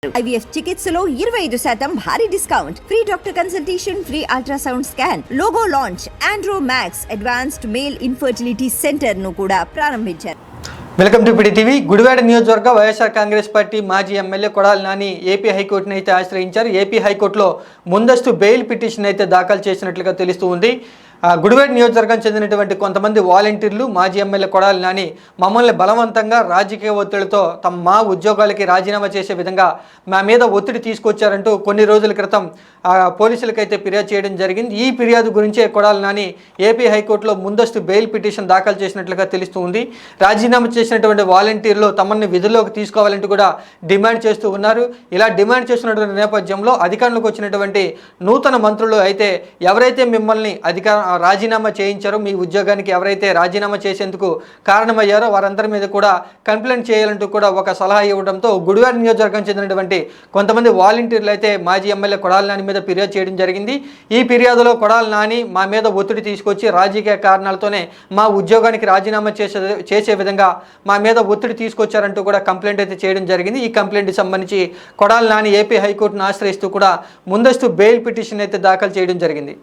IVF చికిత్సలో 25% భారీ discount, free doctor consultation, free ultrasound scan, logo launch, Andro max advanced male infertility centre ను కూడా ప్రారంభించారు. Welcome to PD TV. Gudivada నియోజకవర్గ YSR Congress party మాజీ ఎమ్మెల్యే కొడాలి నాని ఏపీ హైకోర్టును అయితే ఆశ్రయించారు. ఏపీ హైకోర్టులో ముందస్తు బెయిల్ పిటిషన్ అయితే దాఖలు చేసినట్లుగా తెలుస్తూ ఉంది. గుడివాడ నియోజకవర్గం చెందినటువంటి కొంతమంది వాలంటీర్లు మాజీ ఎమ్మెల్యే కొడాలి నాని మమ్మల్ని బలవంతంగా రాజకీయ ఒత్తిడితో మా ఉద్యోగాలకి రాజీనామా చేసే విధంగా మా మీద ఒత్తిడి తీసుకొచ్చారంటూ కొన్ని రోజుల క్రితం పోలీసులకైతే ఫిర్యాదు చేయడం జరిగింది. ఈ ఫిర్యాదు గురించే కొడాలి నాని ఏపీ హైకోర్టులో ముందస్తు బెయిల్ పిటిషన్ దాఖలు చేసినట్లుగా తెలుస్తూ ఉంది. రాజీనామా చేసినటువంటి వాలంటీర్లు తమని విధుల్లోకి తీసుకోవాలంటూ కూడా డిమాండ్ చేస్తూ ఉన్నారు. ఇలా డిమాండ్ చేస్తున్నటువంటి నేపథ్యంలో అధికారంలోకి వచ్చినటువంటి నూతన మంత్రులు అయితే ఎవరైతే మిమ్మల్ని రాజీనామా చేయించారో, మీ ఉద్యోగానికి ఎవరైతే రాజీనామా చేసేందుకు కారణమయ్యారో వారందరి మీద కూడా కంప్లైంట్ చేయాలంటూ కూడా ఒక సలహా ఇవ్వడంతో గుడివాడ నియోజకవర్గం చెందినటువంటి కొంతమంది వాలంటీర్లు అయితే మాజీ ఎమ్మెల్యే కొడాలి నాని మీద ఫిర్యాదు చేయడం జరిగింది. ఈ ఫిర్యాదులో కొడాలి నాని మా మీద ఒత్తిడి తీసుకొచ్చి రాజకీయ కారణాలతోనే మా ఉద్యోగానికి రాజీనామా చేసే విధంగా మా మీద ఒత్తిడి తీసుకొచ్చారంటూ కూడా కంప్లైంట్ అయితే చేయడం జరిగింది. ఈ కంప్లైంట్కి సంబంధించి కొడాలి నాని ఏపీ హైకోర్టును ఆశ్రయిస్తూ కూడా ముందస్తు బెయిల్ పిటిషన్ అయితే దాఖలు చేయడం జరిగింది.